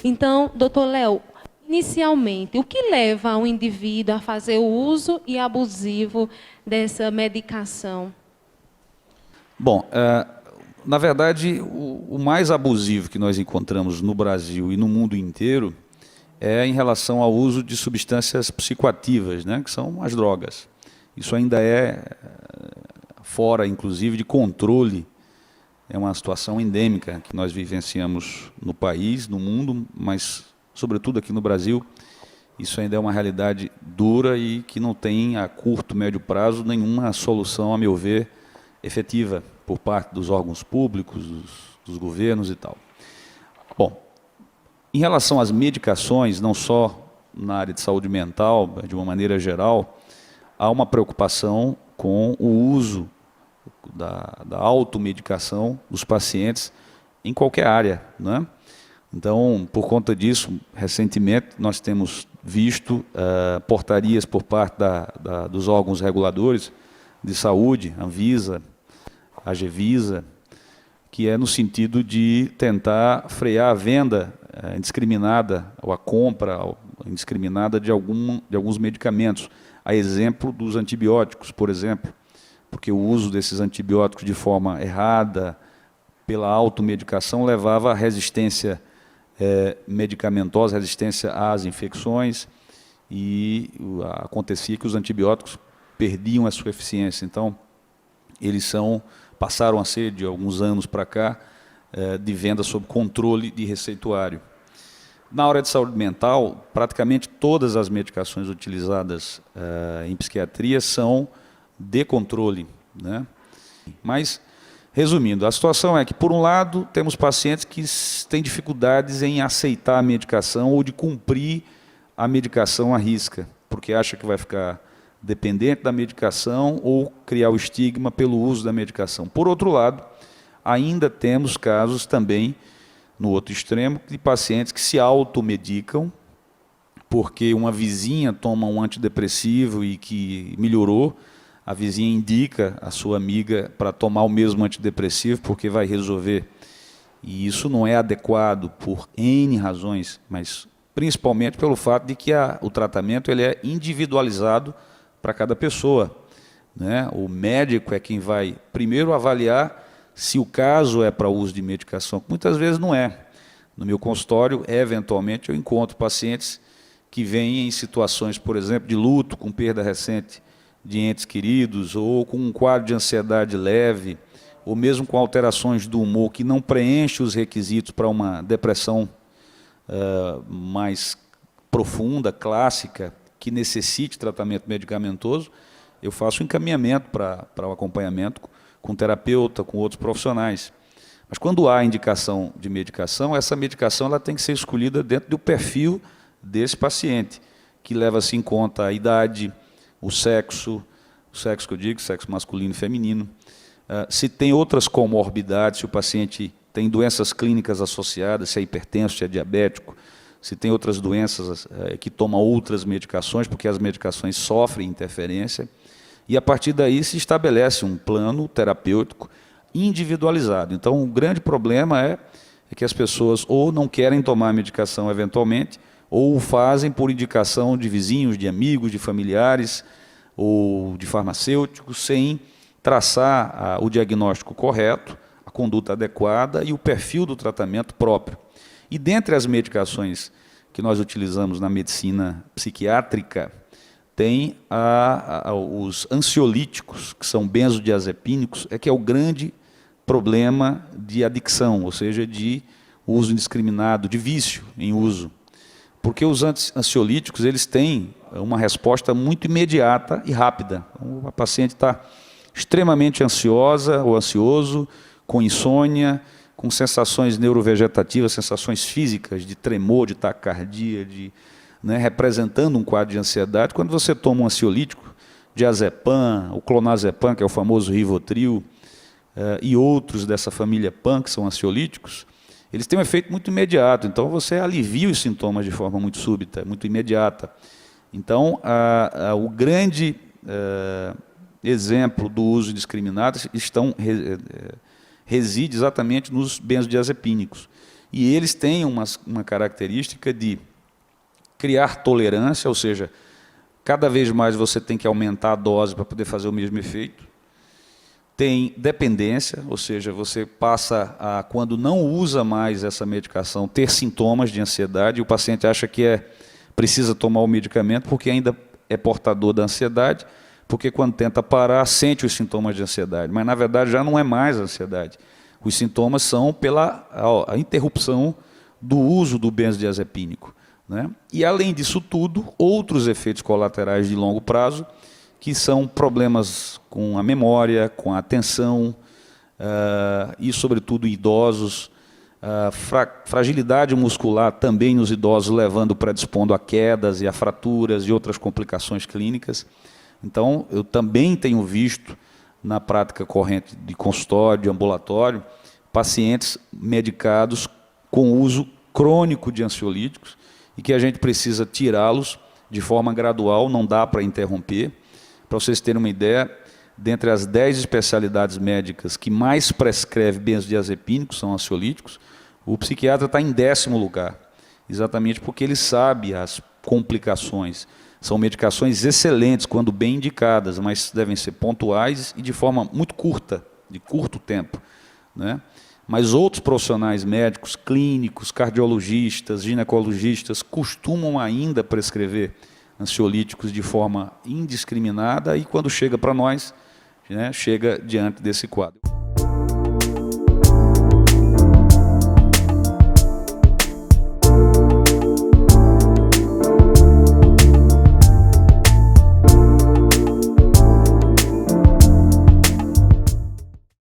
Então, doutor Léo, inicialmente, o que leva um indivíduo a fazer o uso e abusivo dessa medicação? Bom, na verdade, o mais abusivo que nós encontramos no Brasil e no mundo inteiro é em relação ao uso de substâncias psicoativas, né, que são as drogas. Isso ainda é fora, inclusive, de controle. É uma situação endêmica que nós vivenciamos no país, no mundo, mas, sobretudo, aqui no Brasil. Isso ainda é uma realidade dura e que não tem, a curto, médio prazo, nenhuma solução, a meu ver, efetiva por parte dos órgãos públicos, dos governos e tal. Bom, em relação às medicações, não só na área de saúde mental, de uma maneira geral, há uma preocupação com o uso da automedicação dos pacientes em qualquer área, né? Então, por conta disso, recentemente nós temos visto portarias por parte dos órgãos reguladores de saúde, Anvisa, Agevisa, que é no sentido de tentar frear a venda indiscriminada ou a compra indiscriminada de alguns medicamentos, a exemplo dos antibióticos, por exemplo, porque o uso desses antibióticos de forma errada, pela automedicação, levava à resistência medicamentosa, resistência às infecções, e acontecia que os antibióticos perdiam a sua eficiência. Então, eles passaram a ser, de alguns anos para cá, de venda sob controle de receituário. Na área de saúde mental, praticamente todas as medicações utilizadas em psiquiatria são de controle, né? Mas, resumindo, a situação é que, por um lado, temos pacientes que têm dificuldades em aceitar a medicação ou de cumprir a medicação à risca, porque acha que vai ficar dependente da medicação ou criar o estigma pelo uso da medicação. Por outro lado, ainda temos casos também, no outro extremo, de pacientes que se automedicam, porque uma vizinha toma um antidepressivo e que melhorou, a vizinha indica a sua amiga para tomar o mesmo antidepressivo porque vai resolver. E isso não é adequado por N razões, mas principalmente pelo fato de que o tratamento ele é individualizado para cada pessoa, né? O médico é quem vai primeiro avaliar se o caso é para uso de medicação, que muitas vezes não é. No meu consultório, eventualmente, eu encontro pacientes que vêm em situações, por exemplo, de luto, com perda recente de entes queridos, ou com um quadro de ansiedade leve, ou mesmo com alterações do humor que não preenche os requisitos para uma depressão mais profunda, clássica, que necessite tratamento medicamentoso. Eu faço um encaminhamento para o acompanhamento com terapeuta, com outros profissionais. Mas quando há indicação de medicação, essa medicação ela tem que ser escolhida dentro do perfil desse paciente, que leva-se em conta a idade, o sexo que eu digo, sexo masculino e feminino, se tem outras comorbidades, se o paciente tem doenças clínicas associadas, se é hipertenso, se é diabético, se tem outras doenças que toma outras medicações, porque as medicações sofrem interferência, e a partir daí se estabelece um plano terapêutico individualizado. Então, o grande problema é que as pessoas ou não querem tomar a medicação eventualmente, ou o fazem por indicação de vizinhos, de amigos, de familiares, ou de farmacêuticos, sem traçar o diagnóstico correto, a conduta adequada e o perfil do tratamento próprio. E dentre as medicações que nós utilizamos na medicina psiquiátrica, tem os ansiolíticos, que são benzodiazepínicos, que é o grande problema de adicção, ou seja, de uso indiscriminado, de vício em uso. Porque os ansiolíticos eles têm uma resposta muito imediata e rápida. Então, a paciente está extremamente ansiosa ou ansioso, com insônia, com sensações neurovegetativas, sensações físicas de tremor, de taquicardia, representando um quadro de ansiedade. Quando você toma um ansiolítico, diazepam, o clonazepam, que é o famoso Rivotril, e outros dessa família PAN, que são ansiolíticos, eles têm um efeito muito imediato, então você alivia os sintomas de forma muito súbita, muito imediata. Então, o grande exemplo do uso indiscriminado reside exatamente nos benzodiazepínicos. E eles têm uma característica de criar tolerância, ou seja, cada vez mais você tem que aumentar a dose para poder fazer o mesmo efeito. Tem dependência, ou seja, você passa a, quando não usa mais essa medicação, ter sintomas de ansiedade, e o paciente acha que precisa tomar o medicamento porque ainda é portador da ansiedade, porque quando tenta parar, sente os sintomas de ansiedade, mas na verdade já não é mais ansiedade. Os sintomas são pela a interrupção do uso do benzodiazepínico, né? E além disso tudo, outros efeitos colaterais de longo prazo, que são problemas com a memória, com a atenção, e sobretudo em idosos, fragilidade muscular também nos idosos, levando, predispondo a quedas e a fraturas e outras complicações clínicas. Então, eu também tenho visto, na prática corrente de consultório, de ambulatório, pacientes medicados com uso crônico de ansiolíticos e que a gente precisa tirá-los de forma gradual, não dá para interromper. Para vocês terem uma ideia, dentre as 10 especialidades médicas que mais prescreve benzodiazepínicos, são ansiolíticos, o psiquiatra está em 10º lugar, exatamente porque ele sabe as complicações. São medicações excelentes quando bem indicadas, mas devem ser pontuais e de forma muito curta, de curto tempo, né? Mas outros profissionais médicos, clínicos, cardiologistas, ginecologistas, costumam ainda prescrever ansiolíticos de forma indiscriminada e quando chega para nós, né, chega diante desse quadro.